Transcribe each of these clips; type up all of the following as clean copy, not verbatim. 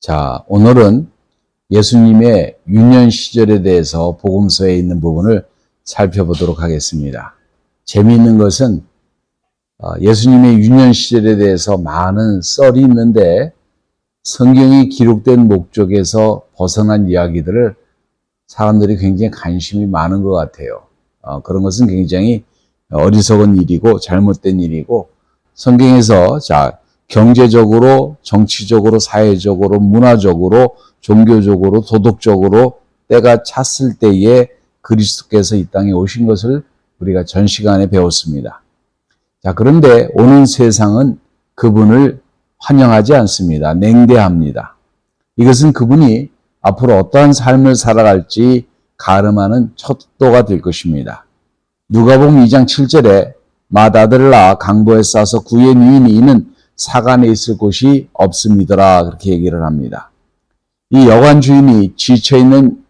자, 오늘은 예수님의 유년 시절에 대해서 복음서에 있는 부분을 살펴보도록 하겠습니다. 재미있는 것은 예수님의 유년 시절에 대해서 많은 썰이 있는데 성경이 기록된 목적에서 벗어난 이야기들을 사람들이 굉장히 관심이 많은 것 같아요. 그런 것은 굉장히 어리석은 일이고 잘못된 일이고, 성경에서 경제적으로, 정치적으로, 사회적으로, 문화적으로, 종교적으로, 도덕적으로 때가 찼을 때에 그리스도께서 이 땅에 오신 것을 우리가 전 시간에 배웠습니다. 그런데 오는 세상은 그분을 환영하지 않습니다. 냉대합니다. 이것은 그분이 앞으로 어떠한 삶을 살아갈지 가름하는 척도가 될 것입니다. 누가복음 2장 7절에 맏아들을 낳아 강보에 싸서 구에 누이니 이는 사간에 있을 곳이 없음이더라, 그렇게 얘기를 합니다. 이 여관 주인이 지쳐있는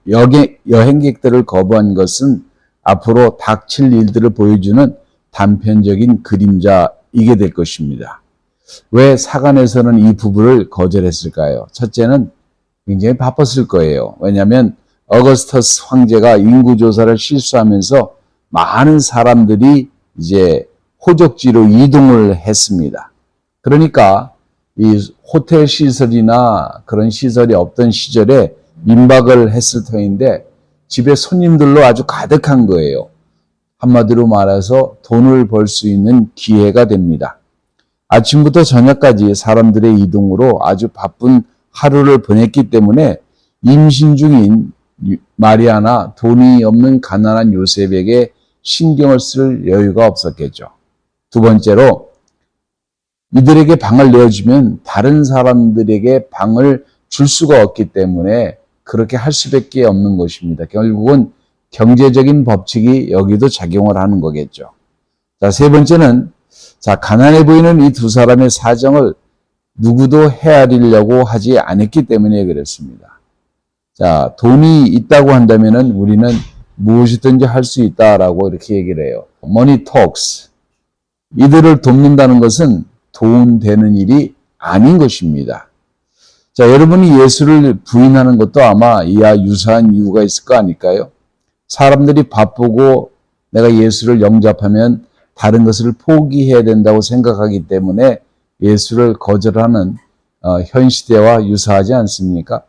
여행객들을 거부한 것은 앞으로 닥칠 일들을 보여주는 단편적인 그림자이게 될 것입니다. 왜 사간에서는 이 부부를 거절했을까요? 첫째는 굉장히 바빴을 거예요. 왜냐하면 어거스터스 황제가 인구조사를 실수하면서 많은 사람들이 이제 호적지로 이동을 했습니다. 그러니까 이 호텔 시설이나 그런 시설이 없던 시절에 민박을 했을 터인데 집에 손님들로 아주 가득한 거예요. 한마디로 말해서 돈을 벌 수 있는 기회가 됩니다. 아침부터 저녁까지 사람들의 이동으로 아주 바쁜 하루를 보냈기 때문에 임신 중인 마리아나 돈이 없는 가난한 요셉에게 신경을 쓸 여유가 없었겠죠. 두 번째로, 이들에게 방을 내어주면 다른 사람들에게 방을 줄 수가 없기 때문에 그렇게 할 수밖에 없는 것입니다. 결국은 경제적인 법칙이 여기도 작용을 하는 거겠죠. 세 번째는, 가난해 보이는 이 두 사람의 사정을 누구도 헤아리려고 하지 않았기 때문에 그렇습니다. 돈이 있다고 한다면은 우리는 무엇이든지 할 수 있다라고 이렇게 얘기를 해요. Money talks. 이들을 돕는다는 것은 돈 되는 일이 아닌 것입니다. 여러분이 예수를 부인하는 것도 아마 이와 유사한 이유가 있을 거 아닐까요? 사람들이 바쁘고 내가 예수를 영접하면 다른 것을 포기해야 된다고 생각하기 때문에 예수를 거절하는 현 시대와 유사하지 않습니까?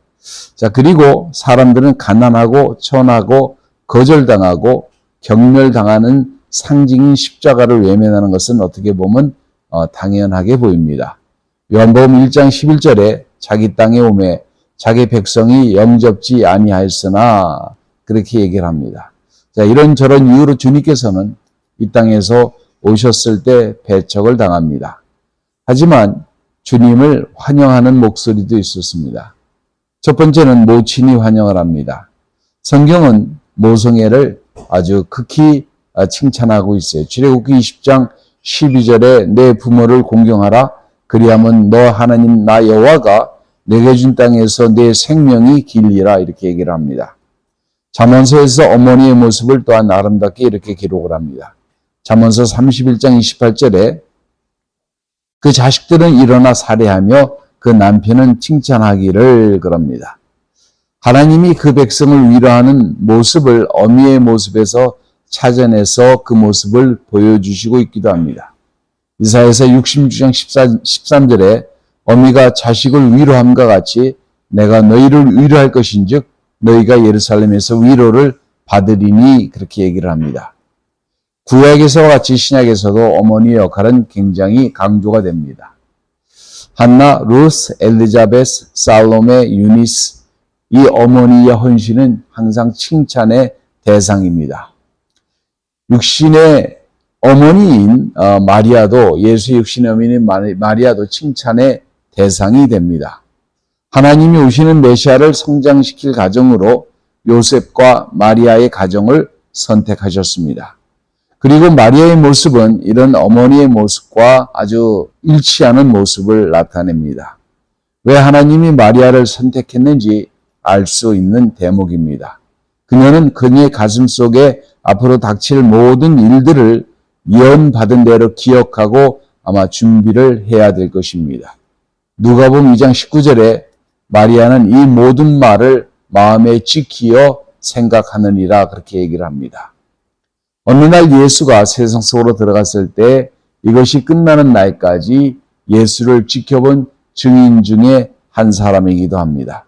그리고 사람들은 가난하고 천하고 거절당하고 경멸당하는 상징인 십자가를 외면하는 것은 어떻게 보면 당연하게 보입니다. 요한복음 1장 11절에 자기 땅에 오매 자기 백성이 영접지 아니하였으나, 그렇게 얘기를 합니다. 이런저런 이유로 주님께서는 이 땅에서 오셨을 때 배척을 당합니다. 하지만 주님을 환영하는 목소리도 있었습니다. 첫 번째는 모친이 환영을 합니다. 성경은 모성애를 아주 극히 칭찬하고 있어요. 출애굽기 20장 12절에 내 부모를 공경하라. 그리하면 너 하나님 나 여호와가 내게 준 땅에서 내 생명이 길리라, 이렇게 얘기를 합니다. 잠언서에서 어머니의 모습을 또한 아름답게 이렇게 기록을 합니다. 잠언서 31장 28절에 그 자식들은 일어나 살해하며 그 남편은 칭찬하기를, 그럽니다. 하나님이 그 백성을 위로하는 모습을 어미의 모습에서 찾아내서 그 모습을 보여주시고 있기도 합니다. 이사야서 66장 13절에 어미가 자식을 위로함과 같이 내가 너희를 위로할 것인즉 너희가 예루살렘에서 위로를 받으리니, 그렇게 얘기를 합니다. 구약에서와 같이 신약에서도 어머니의 역할은 굉장히 강조가 됩니다. 한나, 루스, 엘리자베스, 살로메, 유니스, 이 어머니의 헌신은 항상 칭찬의 대상입니다. 육신의 어머니인 마리아도, 예수의 육신의 어머니인 마리아도 칭찬의 대상이 됩니다. 하나님이 오시는 메시아를 성장시킬 가정으로 요셉과 마리아의 가정을 선택하셨습니다. 그리고 마리아의 모습은 이런 어머니의 모습과 아주 일치하는 모습을 나타냅니다. 왜 하나님이 마리아를 선택했는지 알 수 있는 대목입니다. 그녀는 그녀의 가슴 속에 앞으로 닥칠 모든 일들을 예언받은 대로 기억하고 아마 준비를 해야 될 것입니다. 누가복음 2장 19절에 마리아는 이 모든 말을 마음에 지키어 생각하느니라 그렇게 얘기를 합니다. 어느 날 예수가 세상 속으로 들어갔을 때 이것이 끝나는 날까지 예수를 지켜본 증인 중에 한 사람이기도 합니다.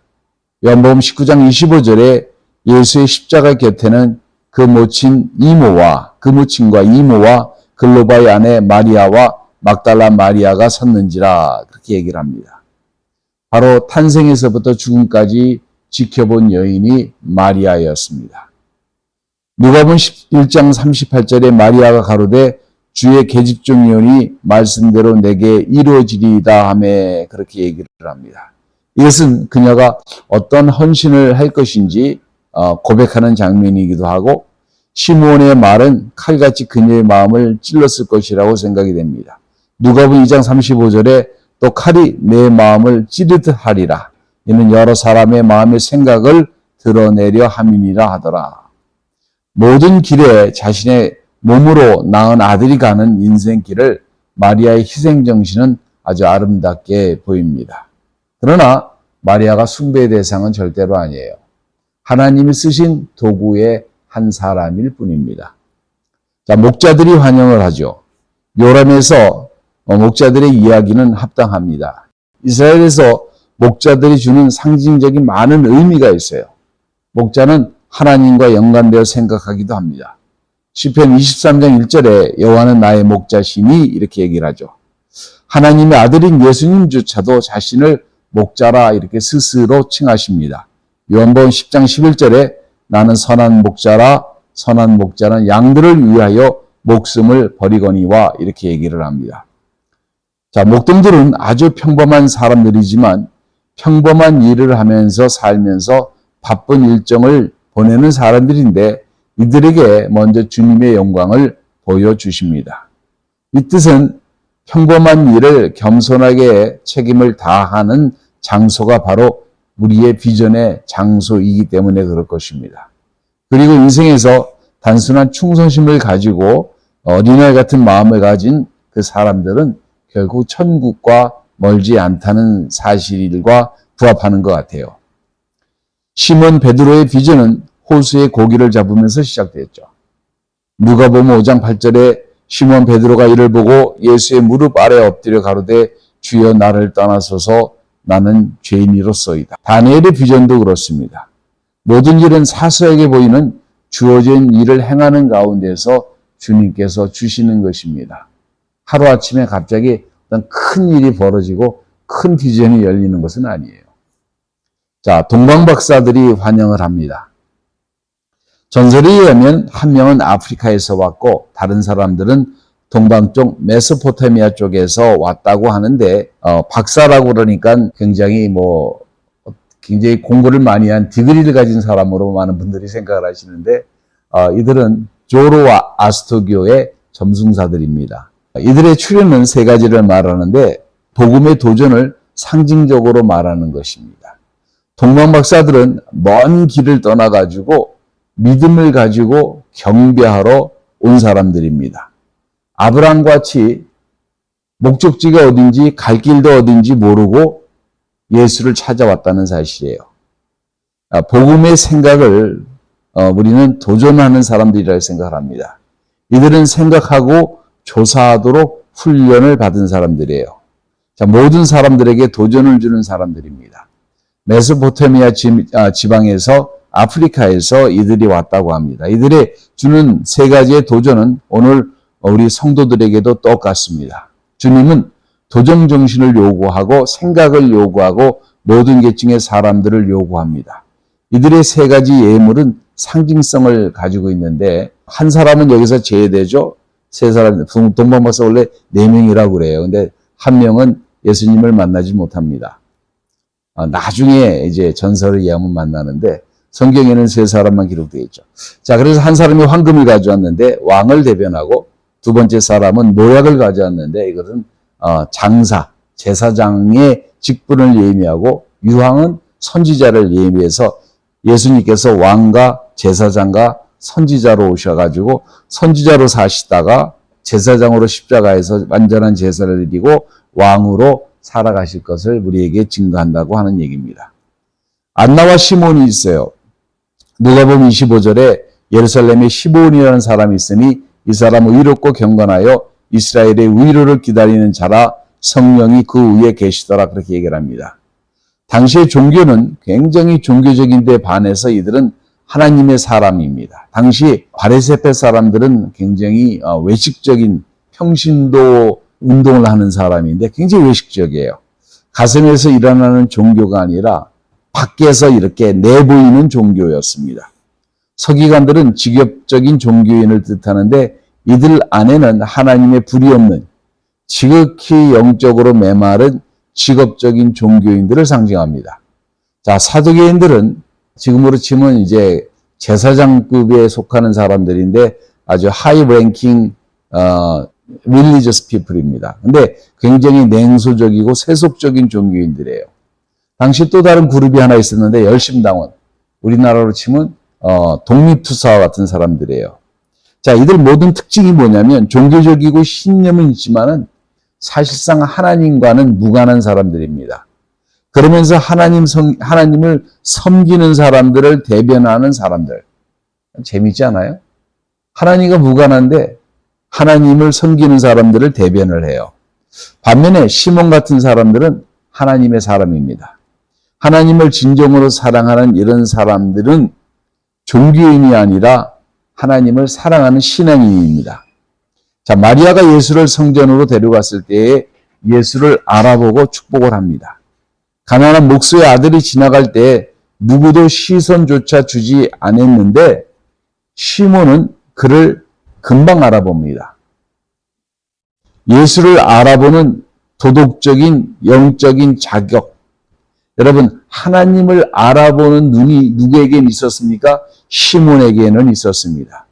요한복음 19장 25절에 예수의 십자가 곁에는 그 모친과 이모와 글로바의 아내 마리아와 막달라 마리아가 섰는지라 그렇게 얘기를 합니다. 바로 탄생에서부터 죽음까지 지켜본 여인이 마리아였습니다. 누가복음 1장 38절에 마리아가 가로되 주의 계집종이오니 말씀대로 내게 이루어지리이다 하며 그렇게 얘기를 합니다. 이것은 그녀가 어떤 헌신을 할 것인지 고백하는 장면이기도 하고 시므온의 말은 칼같이 그녀의 마음을 찔렀을 것이라고 생각이 됩니다. 누가복음 2장 35절에 또 칼이 내 마음을 찌르듯 하리라. 이는 여러 사람의 마음의 생각을 드러내려 함이니라 하더라. 모든 길에 자신의 몸으로 낳은 아들이 가는 인생길을 마리아의 희생정신은 아주 아름답게 보입니다. 그러나 마리아가 숭배의 대상은 절대로 아니에요. 하나님이 쓰신 도구의 한 사람일 뿐입니다. 자, 목자들이 환영을 하죠. 요람에서 목자들의 이야기는 합당합니다. 이스라엘에서 목자들이 주는 상징적인 많은 의미가 있어요. 목자는 하나님과 연관되어 생각하기도 합니다. 시편 23장 1절에 여호와는 나의 목자시니 이렇게 얘기를 하죠. 하나님의 아들인 예수님조차도 자신을 목자라 이렇게 스스로 칭하십니다. 요한복음 10장 11절에 나는 선한 목자라 선한 목자는 양들을 위하여 목숨을 버리거니와 이렇게 얘기를 합니다. 자, 목동들은 아주 평범한 사람들이지만 평범한 일을 하면서 살면서 바쁜 일정을 보내는 사람들인데 이들에게 먼저 주님의 영광을 보여주십니다. 이 뜻은 평범한 일을 겸손하게 책임을 다하는 장소가 바로 우리의 비전의 장소이기 때문에 그럴 것입니다. 그리고 인생에서 단순한 충성심을 가지고 어린아이 같은 마음을 가진 그 사람들은 결국 천국과 멀지 않다는 사실과 부합하는 것 같아요. 시몬 베드로의 비전은 호수의 고기를 잡으면서 시작됐죠. 누가복음 5장 8절에 시몬 베드로가 이를 보고 예수의 무릎 아래 엎드려 가로되 주여 나를 떠나소서 나는 죄인이로소이다. 다니엘의 비전도 그렇습니다. 모든 일은 사소하게 보이는 주어진 일을 행하는 가운데서 주님께서 주시는 것입니다. 하루아침에 갑자기 어떤 큰 일이 벌어지고 큰 비전이 열리는 것은 아니에요. 자, 동방박사들이 환영을 합니다. 전설에 의하면 한 명은 아프리카에서 왔고 다른 사람들은 동방 쪽 메소포타미아 쪽에서 왔다고 하는데 박사라고 그러니까 굉장히 공부를 많이 한 디그리를 가진 사람으로 많은 분들이 생각을 하시는데 이들은 조로아스토교의 점승사들입니다. 이들의 출현은 세 가지를 말하는데 복음의 도전을 상징적으로 말하는 것입니다. 동방박사들은 먼 길을 떠나가지고 믿음을 가지고 경배하러 온 사람들입니다. 아브라함과 같이 목적지가 어딘지 갈 길도 어딘지 모르고 예수를 찾아왔다는 사실이에요. 복음의 생각을 우리는 도전하는 사람들이라고 생각을 합니다. 이들은 생각하고 조사하도록 훈련을 받은 사람들이에요. 자, 모든 사람들에게 도전을 주는 사람들입니다. 메소포타미아 지방에서 아프리카에서 이들이 왔다고 합니다. 이들의 주는 세 가지의 도전은 오늘 우리 성도들에게도 똑같습니다. 주님은 도전 정신을 요구하고 생각을 요구하고 모든 계층의 사람들을 요구합니다. 이들의 세 가지 예물은 상징성을 가지고 있는데 한 사람은 여기서 제외되죠. 세 사람, 동방박사 원래 4명이라고 그래요. 근데 한 명은 예수님을 만나지 못합니다. 나중에 이제 전설을 의하면 만나는데 성경에는 세 사람만 기록되어 있죠. 자, 그래서 한 사람이 황금을 가져왔는데 왕을 대변하고 두 번째 사람은 노약을 가져왔는데 이것은 장사, 제사장의 직분을 예미하고 유황은 선지자를 예미해서 예수님께서 왕과 제사장과 선지자로 오셔가지고 선지자로 사시다가 제사장으로 십자가에서 완전한 제사를 드리고 왕으로 살아가실 것을 우리에게 증거한다고 하는 얘기입니다. 안나와 시몬이 있어요. 누가복음 25절에 예루살렘에 시몬이라는 사람이 있으니 이 사람은 의롭고 경건하여 이스라엘의 위로를 기다리는 자라 성령이 그 위에 계시더라 그렇게 얘기를 합니다. 당시의 종교는 굉장히 종교적인 데 반해서 이들은 하나님의 사람입니다. 당시 바리새파 사람들은 굉장히 외식적인 평신도 운동을 하는 사람인데 굉장히 외식적이에요. 가슴에서 일어나는 종교가 아니라 밖에서 이렇게 내보이는 종교였습니다. 서기관들은 직업적인 종교인을 뜻하는데 이들 안에는 하나님의 불이 없는 지극히 영적으로 메마른 직업적인 종교인들을 상징합니다. 자, 사두개인들은 지금으로 치면 이제 제사장급에 속하는 사람들인데 아주 하이 랭킹 religious people입니다. 근데 굉장히 냉소적이고 세속적인 종교인들이에요. 당시 또 다른 그룹이 하나 있었는데 열심당원, 우리나라로 치면 독립투사와 같은 사람들이에요. 자, 이들 모든 특징이 뭐냐면 종교적이고 신념은 있지만은 사실상 하나님과는 무관한 사람들입니다. 그러면서 하나님을 섬기는 사람들을 대변하는 사람들. 재밌지 않아요? 하나님과 무관한데 하나님을 섬기는 사람들을 대변을 해요. 반면에 시몬 같은 사람들은 하나님의 사람입니다. 하나님을 진정으로 사랑하는 이런 사람들은 종교인이 아니라 하나님을 사랑하는 신앙인입니다. 자, 마리아가 예수를 성전으로 데려갔을 때에 예수를 알아보고 축복을 합니다. 가난한 목수의 아들이 지나갈 때 누구도 시선조차 주지 않았는데 시몬은 그를 금방 알아봅니다. 예수를 알아보는 도덕적인 영적인 자격. 여러분, 하나님을 알아보는 눈이 누구에겐 있었습니까? 시몬에게는 있었습니다.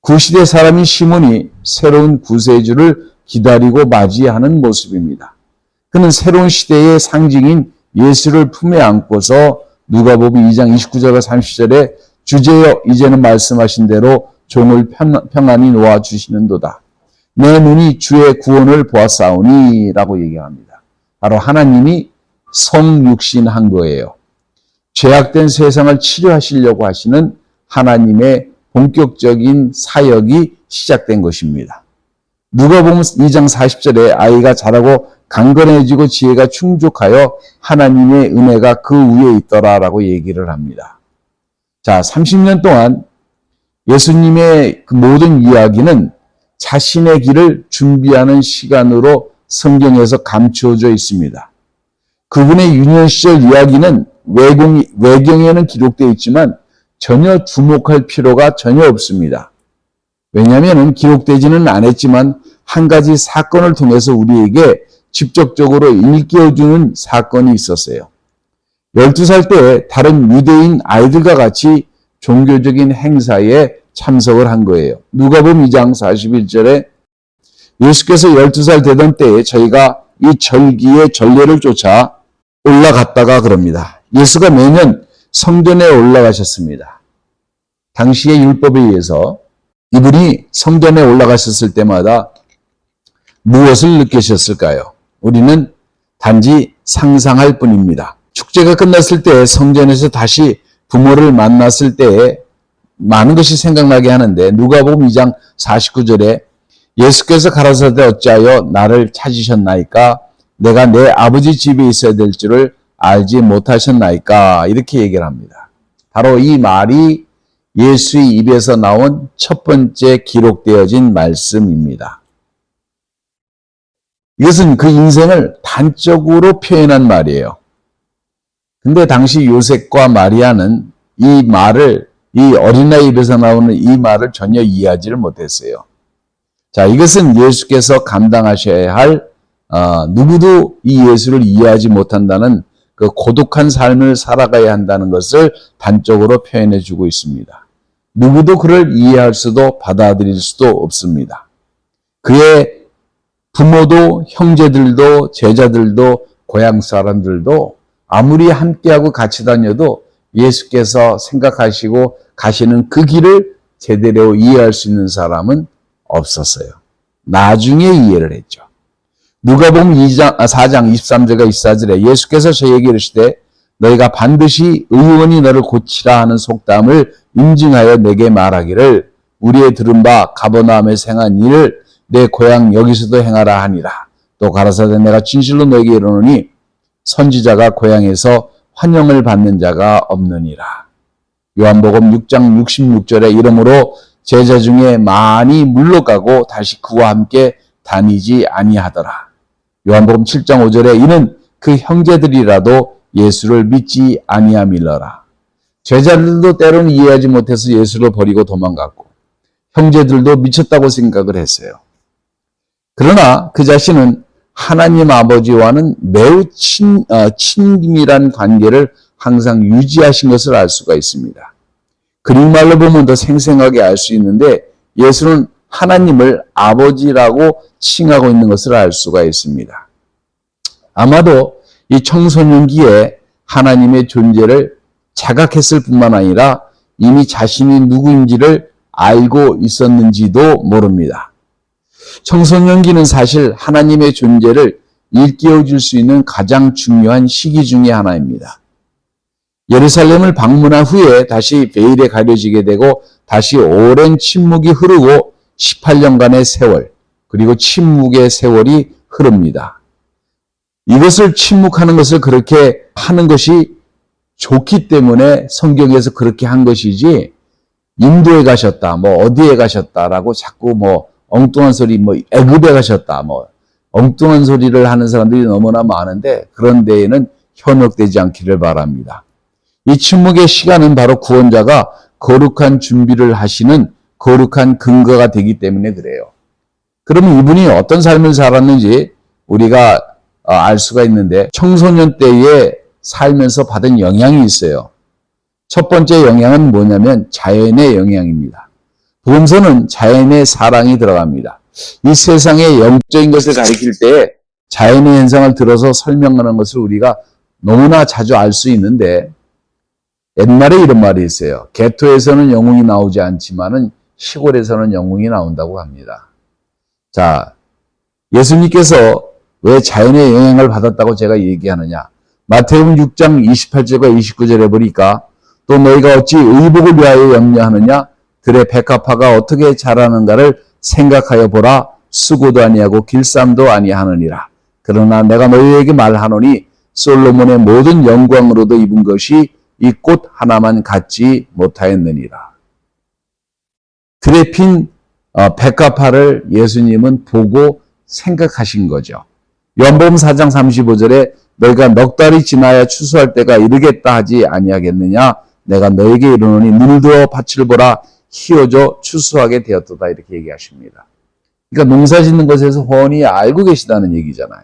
구시대 사람인 시몬이 새로운 구세주를 기다리고 맞이하는 모습입니다. 그는 새로운 시대의 상징인 예수를 품에 안고서 누가복음 2장 29절과 30절에 주제여 이제는 말씀하신 대로 종을 평안히 놓아주시는도다. 내 눈이 주의 구원을 보았사오니 라고 얘기합니다. 바로 하나님이 성육신한 거예요. 죄악된 세상을 치료하시려고 하시는 하나님의 본격적인 사역이 시작된 것입니다. 누가복음 2장 40절에 아이가 자라고 강건해지고 지혜가 충족하여 하나님의 은혜가 그 위에 있더라라고 얘기를 합니다. 자, 30년 동안 예수님의 그 모든 이야기는 자신의 길을 준비하는 시간으로 성경에서 감추어져 있습니다. 그분의 유년 시절 이야기는 외경에는 기록되어 있지만 전혀 주목할 필요가 전혀 없습니다. 왜냐하면 기록되지는 않았지만 한 가지 사건을 통해서 우리에게 직접적으로 일깨워주는 사건이 있었어요. 12살 때 다른 유대인 아이들과 같이 종교적인 행사에 참석을 한 거예요. 누가복음 2장 41절에 예수께서 12살 되던 때에 저희가 이 절기의 전례를 쫓아 올라갔다가 그럽니다. 예수가 매년 성전에 올라가셨습니다. 당시의 율법에 의해서 이분이 성전에 올라가셨을 때마다 무엇을 느끼셨을까요? 우리는 단지 상상할 뿐입니다. 축제가 끝났을 때 성전에서 다시 부모를 만났을 때에 많은 것이 생각나게 하는데 누가복음 2장 49절에 예수께서 가라사대 어찌하여 나를 찾으셨나이까? 내가 내 아버지 집에 있어야 될 줄을 알지 못하셨나이까? 이렇게 얘기를 합니다. 바로 이 말이 예수의 입에서 나온 첫 번째 기록되어진 말씀입니다. 이것은 그 인생을 단적으로 표현한 말이에요. 근데 당시 요셉과 마리아는 이 말을, 이 어린아이 입에서 나오는 이 말을 전혀 이해하지를 못했어요. 자, 이것은 예수께서 감당하셔야 할, 누구도 이 예수를 이해하지 못한다는 그 고독한 삶을 살아가야 한다는 것을 단적으로 표현해 주고 있습니다. 누구도 그를 이해할 수도 받아들일 수도 없습니다. 그의 부모도 형제들도 제자들도 고향 사람들도 아무리 함께하고 같이 다녀도 예수께서 생각하시고 가시는 그 길을 제대로 이해할 수 있는 사람은 없었어요. 나중에 이해를 했죠. 누가복음 4장 23절과 24절에 예수께서 저에게 이르시되 너희가 반드시 의원이 너를 고치라 하는 속담을 인증하여 내게 말하기를 우리의 들은 바 가버나움에서 행한 일을 내 고향 여기서도 행하라 하니라. 또 가라사대 내가 진실로 너에게 이르노니 선지자가 고향에서 환영을 받는 자가 없느니라. 요한복음 6장 66절에 이러므로 제자 중에 많이 물러가고 다시 그와 함께 다니지 아니하더라. 요한복음 7장 5절에 이는 그 형제들이라도 예수를 믿지 아니함이러라. 제자들도 때로는 이해하지 못해서 예수를 버리고 도망갔고 형제들도 미쳤다고 생각을 했어요. 그러나 그 자신은 하나님 아버지와는 매우 친밀한 관계를 항상 유지하신 것을 알 수가 있습니다. 그릭말로 보면 더 생생하게 알 수 있는데 예수는 하나님을 아버지라고 칭하고 있는 것을 알 수가 있습니다. 아마도 이 청소년기에 하나님의 존재를 자각했을 뿐만 아니라 이미 자신이 누구인지를 알고 있었는지도 모릅니다. 청소년기는 사실 하나님의 존재를 일깨워 줄 수 있는 가장 중요한 시기 중에 하나입니다. 예루살렘을 방문한 후에 다시 베일에 가려지게 되고 다시 오랜 침묵이 흐르고 18년간의 세월, 그리고 침묵의 세월이 흐릅니다. 이것을 침묵하는 것을 그렇게 하는 것이 좋기 때문에 성경에서 그렇게 한 것이지 인도에 가셨다, 어디에 가셨다라고 자꾸 엉뚱한 소리, 애굽에 가셨다, 엉뚱한 소리를 하는 사람들이 너무나 많은데 그런 데에는 현혹되지 않기를 바랍니다. 이 침묵의 시간은 바로 구원자가 거룩한 준비를 하시는 거룩한 근거가 되기 때문에 그래요. 그러면 이분이 어떤 삶을 살았는지 우리가 알 수가 있는데 청소년 때에 살면서 받은 영향이 있어요. 첫 번째 영향은 뭐냐면 자연의 영향입니다. 복음서는 자연의 사랑이 들어갑니다. 이 세상의 영적인 것을 가리킬 때 자연의 현상을 들어서 설명하는 것을 우리가 너무나 자주 알 수 있는데 옛날에 이런 말이 있어요. 개토에서는 영웅이 나오지 않지만은 시골에서는 영웅이 나온다고 합니다. 자, 예수님께서 왜 자연의 영향을 받았다고 제가 얘기하느냐. 마태복음 6장 28절과 29절에 보니까 또 너희가 어찌 의복을 위하여 염려하느냐. 들의 백합화가 어떻게 자라는가를 생각하여 보라. 수고도 아니하고 길쌈도 아니하느니라. 그러나 내가 너희에게 말하노니 솔로몬의 모든 영광으로도 입은 것이 이 꽃 하나만 갖지 못하였느니라. 들에 핀 백합화를 예수님은 보고 생각하신 거죠. 요한복음 4장 35절에 너희가 넉 달이 지나야 추수할 때가 이르겠다 하지 아니하겠느냐. 내가 너에게 이르노니 눈을 들어 밭을 보라. 희어져 추수하게 되었도다. 이렇게 얘기하십니다. 그러니까 농사 짓는 것에서 훤히 알고 계시다는 얘기잖아요.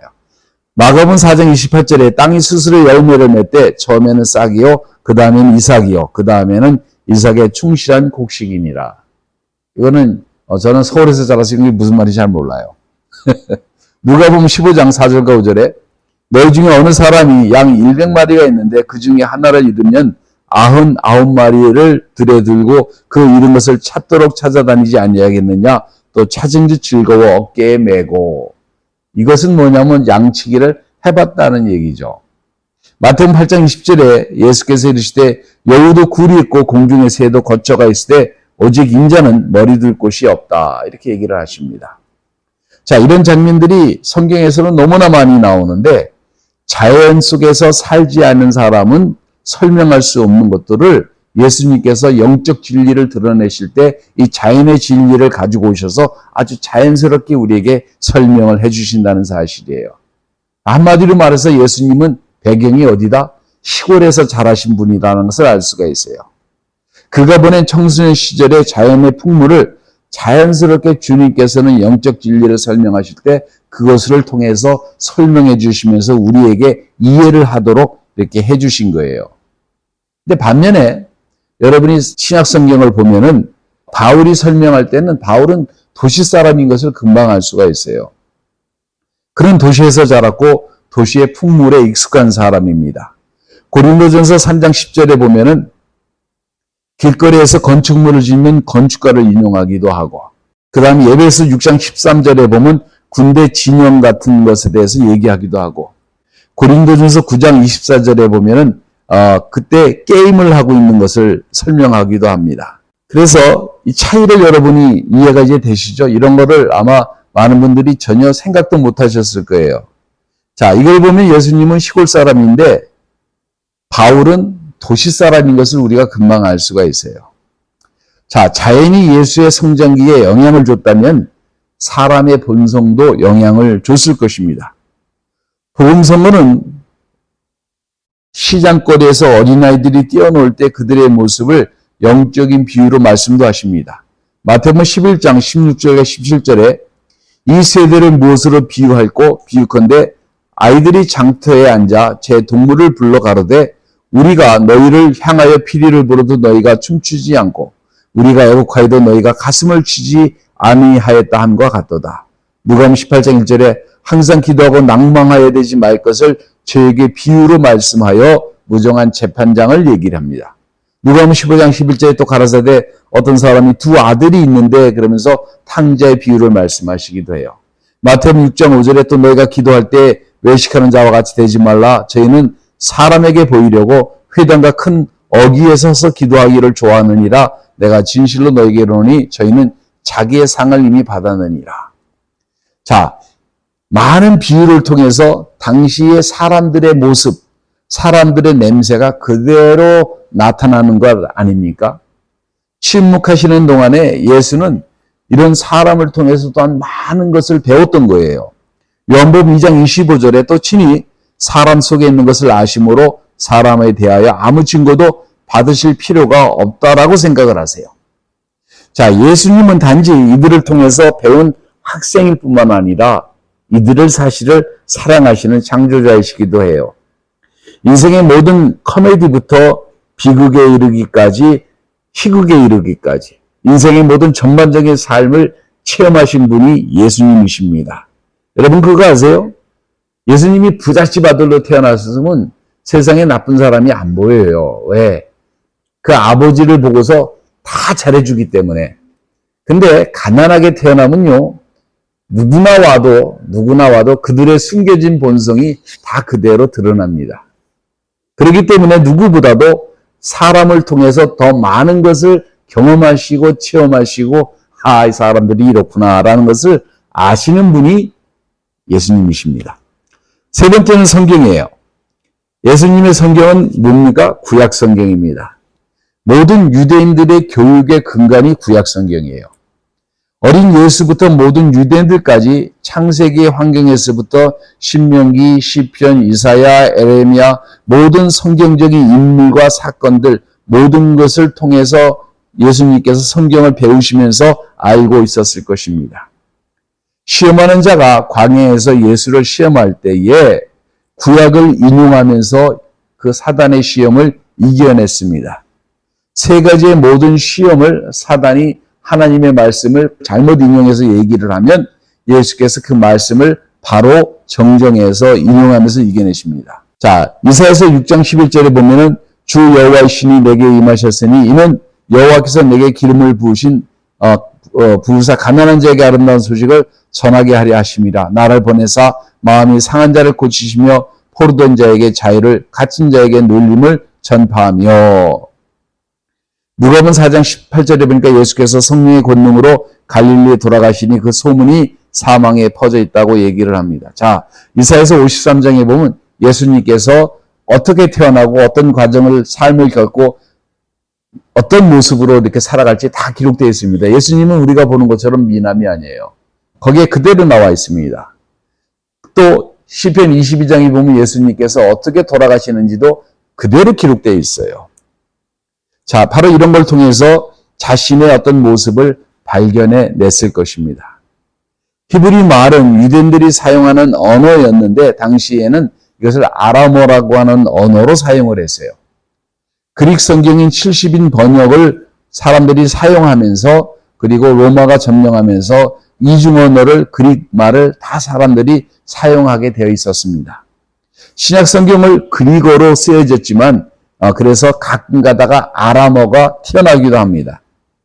마가복음 4장 28절에 땅이 스스로 열매를 맺되 처음에는 싹이요 그 다음에는 이삭이요 그 다음에는 이삭의 충실한 곡식이니라. 이거는 저는 서울에서 자랐으니 이게 무슨 말인지 잘 몰라요. 누가복음 15장 4절과 5절에 너희 중에 어느 사람이 양 100마리가 있는데 그 중에 하나를 잃으면 99마리를 들에 들고 그 잃은 것을 찾도록 찾아다니지 아니하겠느냐. 또 찾은 지 즐거워 어깨에 메고. 이것은 뭐냐면 양치기를 해봤다는 얘기죠. 마태복음 8장 20절에 예수께서 이르시되 여우도 굴이 있고 공중의 새도 거처가 있으되 오직 인자는 머리 둘 곳이 없다. 이렇게 얘기를 하십니다. 자, 이런 장면들이 성경에서는 너무나 많이 나오는데 자연 속에서 살지 않는 사람은 설명할 수 없는 것들을 예수님께서 영적 진리를 드러내실 때 이 자연의 진리를 가지고 오셔서 아주 자연스럽게 우리에게 설명을 해주신다는 사실이에요. 한마디로 말해서 예수님은 배경이 어디다? 시골에서 자라신 분이라는 것을 알 수가 있어요. 그가 보낸 청소년 시절의 자연의 풍물을 자연스럽게 주님께서는 영적 진리를 설명하실 때 그것을 통해서 설명해 주시면서 우리에게 이해를 하도록 이렇게 해 주신 거예요. 근데 반면에 여러분이 신약 성경을 보면은 바울이 설명할 때는 바울은 도시 사람인 것을 금방 알 수가 있어요. 그런 도시에서 자랐고 도시의 풍물에 익숙한 사람입니다. 고린도전서 3장 10절에 보면은 길거리에서 건축물을 짓는 건축가를 인용하기도 하고, 그 다음에 에베소 6장 13절에 보면 군대 진영 같은 것에 대해서 얘기하기도 하고, 고린도전서 9장 24절에 보면은 그때 게임을 하고 있는 것을 설명하기도 합니다. 그래서 이 차이를 여러분이 이해가 이제 되시죠? 이런 거를 아마 많은 분들이 전혀 생각도 못 하셨을 거예요. 자, 이걸 보면 예수님은 시골 사람인데 바울은 도시 사람인 것을 우리가 금방 알 수가 있어요. 자, 자연이 예수의 성장기에 영향을 줬다면 사람의 본성도 영향을 줬을 것입니다. 복음 선물은 시장거리에서 어린아이들이 뛰어놀 때 그들의 모습을 영적인 비유로 말씀도 하십니다. 마태복음 11장 16절과 17절에 이 세대를 무엇으로 비유컨대 아이들이 장터에 앉아 제 동물을 불러 가로되 우리가 너희를 향하여 피리를 불어도 너희가 춤추지 않고 우리가 애곡하여도 너희가 가슴을 치지 아니하였다 함과 같도다. 누가복음 18장 1절에 항상 기도하고 낭망하여야 되지 말 것을 저에게 비유로 말씀하여 무정한 재판장을 얘기를 합니다. 누가복음 15장 11절에 또 가라사대 어떤 사람이 두 아들이 있는데 그러면서 탕자의 비유를 말씀하시기도 해요. 마태복음 6장 5절에 또 너희가 기도할 때 외식하는 자와 같이 되지 말라. 저희는 사람에게 보이려고 회당과 큰 어귀에 서서 기도하기를 좋아하느니라. 내가 진실로 너희에게 이르노니 저희는 자기의 상을 이미 받았느니라. 자, 많은 비유를 통해서 당시의 사람들의 모습, 사람들의 냄새가 그대로 나타나는 것 아닙니까? 침묵하시는 동안에 예수는 이런 사람을 통해서 또한 많은 것을 배웠던 거예요. 요한복음 2장 25절에 또 친히 사람 속에 있는 것을 아심으로 사람에 대하여 아무 증거도 받으실 필요가 없다라고 생각을 하세요. 자, 예수님은 단지 이들을 통해서 배운 학생일 뿐만 아니라 이들을 사실을 사랑하시는 창조자이시기도 해요. 인생의 모든 코미디부터 비극에 이르기까지 희극에 이르기까지 인생의 모든 전반적인 삶을 체험하신 분이 예수님이십니다. 여러분 그거 아세요? 예수님이 부잣집 아들로 태어났으면 세상에 나쁜 사람이 안 보여요. 왜? 그 아버지를 보고서 다 잘해주기 때문에. 근데 가난하게 태어나면요, 누구나 와도 그들의 숨겨진 본성이 다 그대로 드러납니다. 그렇기 때문에 누구보다도 사람을 통해서 더 많은 것을 경험하시고 체험하시고 이 사람들이 이렇구나라는 것을 아시는 분이 예수님이십니다. 세 번째는 성경이에요. 예수님의 성경은 뭡니까? 구약 성경입니다. 모든 유대인들의 교육의 근간이 구약 성경이에요. 어린 예수부터 모든 유대인들까지 창세기의 환경에서부터 신명기, 시편, 이사야, 에레미야 모든 성경적인 인물과 사건들 모든 것을 통해서 예수님께서 성경을 배우시면서 알고 있었을 것입니다. 시험하는 자가 광야에서 예수를 시험할 때에 구약을 인용하면서 그 사단의 시험을 이겨냈습니다. 세 가지의 모든 시험을 사단이 하나님의 말씀을 잘못 인용해서 얘기를 하면 예수께서 그 말씀을 바로 정정해서 인용하면서 이겨내십니다. 자, 이사야서 6장 11절에 보면은 주 여호와의 신이 내게 임하셨으니 이는 여호와께서 내게 기름을 부으신 부으사 가난한 자에게 아름다운 소식을 전하게 하려 하심이라. 나를 보내사 마음이 상한 자를 고치시며 포로된 자에게 자유를 갇힌 자에게 놀림을 전파하며. 누가복음 4장 18절에 보니까 예수께서 성령의 권능으로 갈릴리에 돌아가시니 그 소문이 사망에 퍼져 있다고 얘기를 합니다. 자, 이사야서 53장에 보면 예수님께서 어떻게 태어나고 어떤 과정을 삶을 겪고 어떤 모습으로 이렇게 살아갈지 다 기록되어 있습니다. 예수님은 우리가 보는 것처럼 미남이 아니에요. 거기에 그대로 나와 있습니다. 또 시편 22장에 보면 예수님께서 어떻게 돌아가시는지도 그대로 기록되어 있어요. 자, 바로 이런 걸 통해서 자신의 어떤 모습을 발견해 냈을 것입니다. 히브리 말은 유대인들이 사용하는 언어였는데 당시에는 이것을 아람어라고 하는 언어로 사용을 했어요. 그릭 성경인 70인 번역을 사람들이 사용하면서 그리고 로마가 점령하면서 이중 언어를 그릭 말을 다 사람들이 사용하게 되어 있었습니다. 신약 성경을 그리거로 쓰여졌지만 그래서 가끔 가다가 아람어가 튀어나오기도 합니다.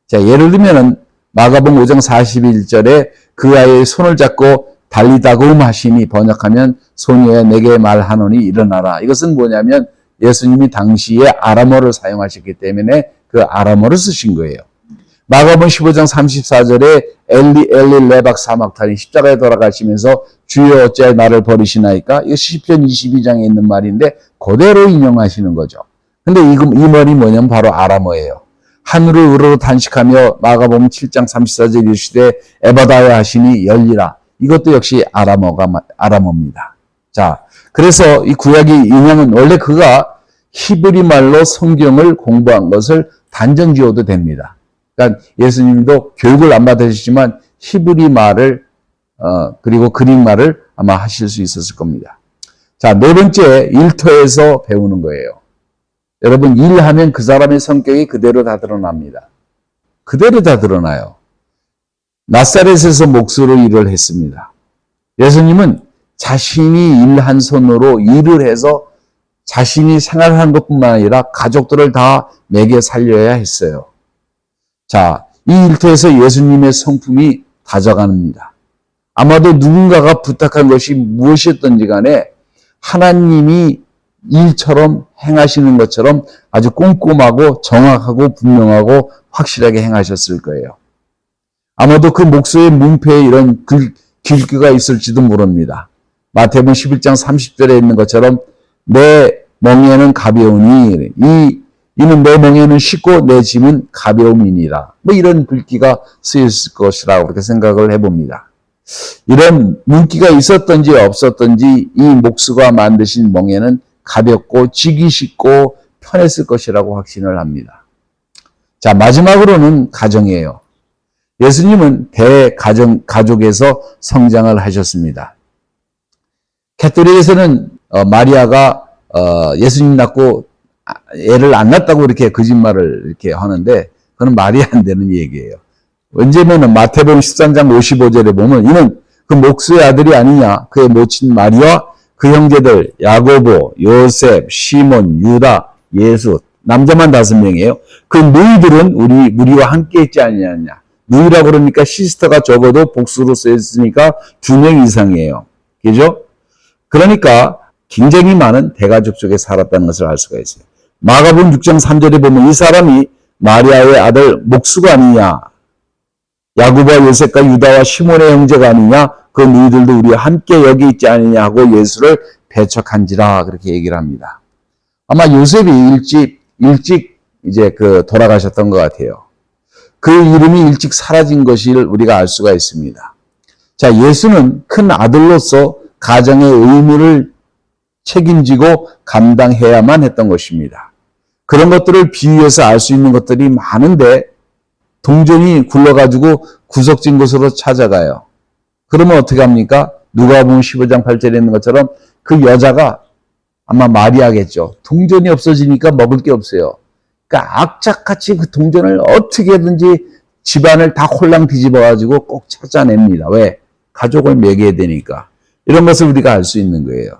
자, 예를 들면은 마가복음 5장 41절에 그 아이의 손을 잡고 달리다고움 하시니 번역하면 소녀야 내게 말하노니 일어나라. 이것은 뭐냐면 예수님이 당시에 아람어를 사용하셨기 때문에 그 아람어를 쓰신 거예요. 마가복음 15장 34절에 엘리 엘리 레박 사막타니 십자가에 돌아가시면서 주여 어찌하여 나를 버리시나이까? 이거 시편 22장에 있는 말인데 그대로 인용하시는 거죠. 근데 이 말이 뭐냐면 바로 아람어예요. 하늘을 우러러 단식하며 마가복음 7장 34절 이르시되 에바다야 하시니 열리라. 이것도 역시 아람어입니다. 자, 그래서 이 구약의 인용은 원래 그가 히브리 말로 성경을 공부한 것을 단정 지어도 됩니다. 그러니까 예수님도 교육을 안 받으시지만 히브리 말을 그리고 그릭 말을 아마 하실 수 있었을 겁니다. 자, 네 번째 일터에서 배우는 거예요. 여러분 일하면 그 사람의 성격이 그대로 다 드러납니다. 그대로 다 드러나요. 나사렛에서 목수로 일을 했습니다. 예수님은 자신이 일한 손으로 일을 해서 자신이 생활한 것뿐만 아니라 가족들을 다 먹여 살려야 했어요. 자, 이 일터에서 예수님의 성품이 다져갑니다. 아마도 누군가가 부탁한 것이 무엇이었던지 간에 하나님이 일처럼 행하시는 것처럼 아주 꼼꼼하고 정확하고 분명하고 확실하게 행하셨을 거예요. 아마도 그 목소의 문패에 이런 글귀가 있을지도 모릅니다. 마태복음 11장 30절에 있는 것처럼 내 멍에는 가벼우니 이는 내 멍에는 쉽고 내 짐은 가벼움이니라. 뭐 이런 글귀가 쓰였을 것이라고 그렇게 생각을 해봅니다. 이런 문기가 있었던지 없었던지 이 목수가 만드신 멍에는 가볍고 지기 쉽고 편했을 것이라고 확신을 합니다. 자, 마지막으로는 가정이에요. 예수님은 가족에서 성장을 하셨습니다. 가톨릭에서는 마리아가 예수님 낳고 애를 안 낳았다고 이렇게 거짓말을 이렇게 하는데 그건 말이 안 되는 얘기예요. 언제면은 마태복음 13장 55절에 보면 이는 그 목수의 아들이 아니냐 그의 모친 마리아 그 형제들 야고보, 요셉, 시몬, 유다, 예수 남자만 5명이에요. 그 너희들은 우리와 함께 있지 않느냐. 너희라고 그러니까 시스터가 적어도 복수로 쓰였으니까 2명 이상이에요. 그죠? 그러니까 굉장히 많은 대가족 쪽에 살았다는 것을 알 수가 있어요. 마가복음 6장 3절에 보면 이 사람이 마리아의 아들 목수가 아니냐. 야고보와 요셉과 유다와 시몬의 형제가 아니냐. 그 너희들도 우리와 함께 여기 있지 않느냐 하고 예수를 배척한지라 그렇게 얘기를 합니다. 아마 요셉이 일찍 이제 돌아가셨던 것 같아요. 그 이름이 일찍 사라진 것을 우리가 알 수가 있습니다. 자, 예수는 큰 아들로서 가정의 의무를 책임지고 감당해야만 했던 것입니다. 그런 것들을 비유해서 알 수 있는 것들이 많은데 동전이 굴러가지고 구석진 곳으로 찾아가요. 그러면 어떻게 합니까? 누가복음 15장 8절에 있는 것처럼 그 여자가 아마 마리아겠죠. 동전이 없어지니까 먹을 게 없어요. 그러니까 악착같이 그 동전을 어떻게든지 집안을 다 홀랑 뒤집어가지고 꼭 찾아냅니다. 왜? 가족을 먹여야 되니까. 이런 것을 우리가 알 수 있는 거예요.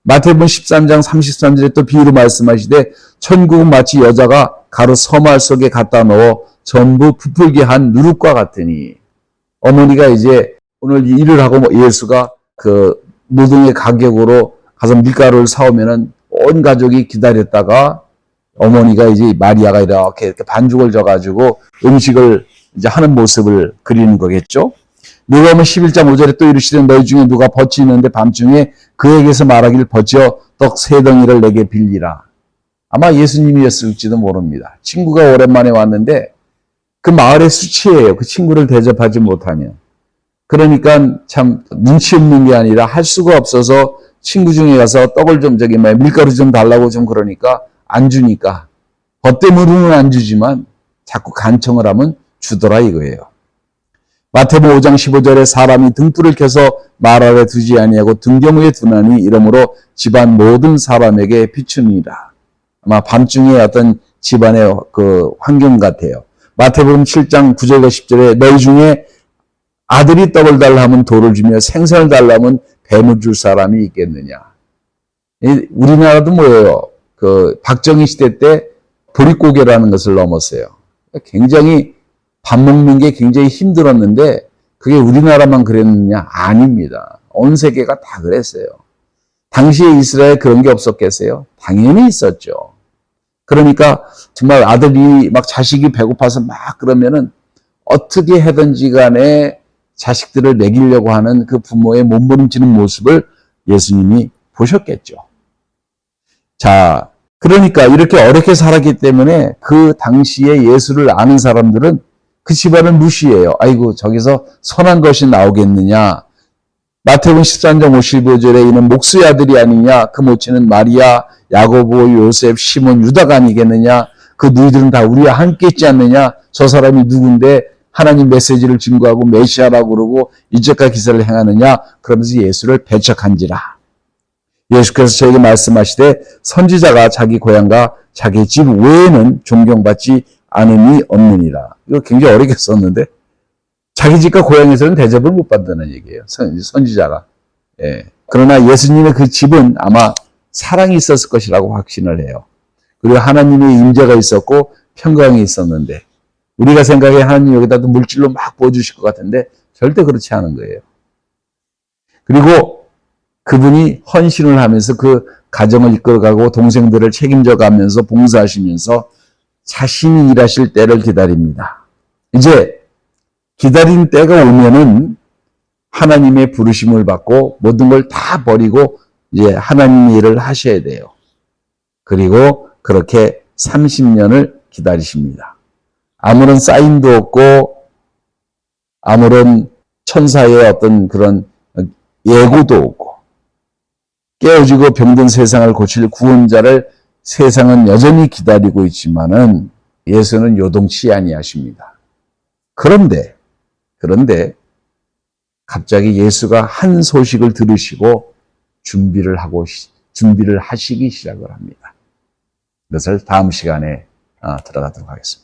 마태복음 13장 33절에 또 비유로 말씀하시되 천국은 마치 여자가 가루 서말 속에 갖다 넣어 전부 부풀게 한 누룩과 같으니 어머니가 이제 오늘 일을 하고 예수가 그 노동의 가격으로 가서 밀가루를 사오면은 온 가족이 기다렸다가 어머니가 이제 마리아가 이렇게 반죽을 져가지고 음식을 이제 하는 모습을 그리는 거겠죠. 누가복음 11장 5절에 또 이르시되 너희 중에 누가 버치 있는데 밤중에 그에게서 말하기를 버치어 떡 3덩이를 내게 빌리라. 아마 예수님이었을지도 모릅니다. 친구가 오랜만에 왔는데 그 마을의 수치예요. 그 친구를 대접하지 못하면. 그러니까 참 눈치 없는 게 아니라 할 수가 없어서 친구 중에 가서 떡을 좀 밀가루 좀 달라고 좀 그러니까 안 주니까 벗대물로는 안 주지만 자꾸 간청을 하면 주더라 이거예요. 마태복음 5장 15절에 사람이 등불을 켜서 말 아래 두지 아니하고 등경위에 두나니 이러므로 집안 모든 사람에게 비추니라. 아마 밤중에 어떤 집안의 그 환경 같아요. 마태복음 7장 9절과 10절에 너희 중에 아들이 떡을 달라 하면 돌을 주며 생선을 달라 하면 뱀을 줄 사람이 있겠느냐. 우리나라도 뭐예요? 그 박정희 시대 때 보릿고개라는 것을 넘었어요. 굉장히 밥 먹는 게 굉장히 힘들었는데 그게 우리나라만 그랬느냐? 아닙니다. 온 세계가 다 그랬어요. 당시에 이스라엘에 그런 게 없었겠어요? 당연히 있었죠. 그러니까 정말 아들이 막 자식이 배고파서 막 그러면은 어떻게 하든지 간에 자식들을 먹이려고 하는 그 부모의 몸부림치는 모습을 예수님이 보셨겠죠. 자, 그러니까 이렇게 어렵게 살았기 때문에 그 당시에 예수를 아는 사람들은 그 집안을 무시해요. 아이고, 저기서 선한 것이 나오겠느냐. 마태복음 13장 55절에 이는 목수의 아들이 아니냐. 그 모친은 마리아, 야고보, 요셉, 시몬, 유다가 아니겠느냐. 그 너희들은 다 우리와 함께 있지 않느냐. 저 사람이 누군데 하나님 메시지를 증거하고 메시아라고 그러고 이적과 기사를 행하느냐. 그러면서 예수를 배척한지라. 예수께서 저에게 말씀하시되 선지자가 자기 고향과 자기 집 외에는 존경받지 않음이 없느니라. 이거 굉장히 어렵게 썼는데 자기 집과 고향에서는 대접을 못 받는다는 얘기예요. 선지자가. 예. 그러나 예수님의 그 집은 아마 사랑이 있었을 것이라고 확신을 해요. 그리고 하나님의 임재가 있었고 평강이 있었는데 우리가 생각해 하나님 여기다 물질로 막 부어주실 것 같은데 절대 그렇지 않은 거예요. 그리고 그분이 헌신을 하면서 그 가정을 이끌어가고 동생들을 책임져 가면서 봉사하시면서 자신이 일하실 때를 기다립니다. 이제 기다린 때가 오면은 하나님의 부르심을 받고 모든 걸 다 버리고 이제 하나님의 일을 하셔야 돼요. 그리고 그렇게 30년을 기다리십니다. 아무런 사인도 없고 아무런 천사의 어떤 그런 예고도 없고 깨어지고 병든 세상을 고칠 구원자를 세상은 여전히 기다리고 있지만은 예수는 요동치 아니하십니다. 그런데 갑자기 예수가 한 소식을 들으시고 준비를 하시기 시작을 합니다. 그것을 다음 시간에 들어가도록 하겠습니다.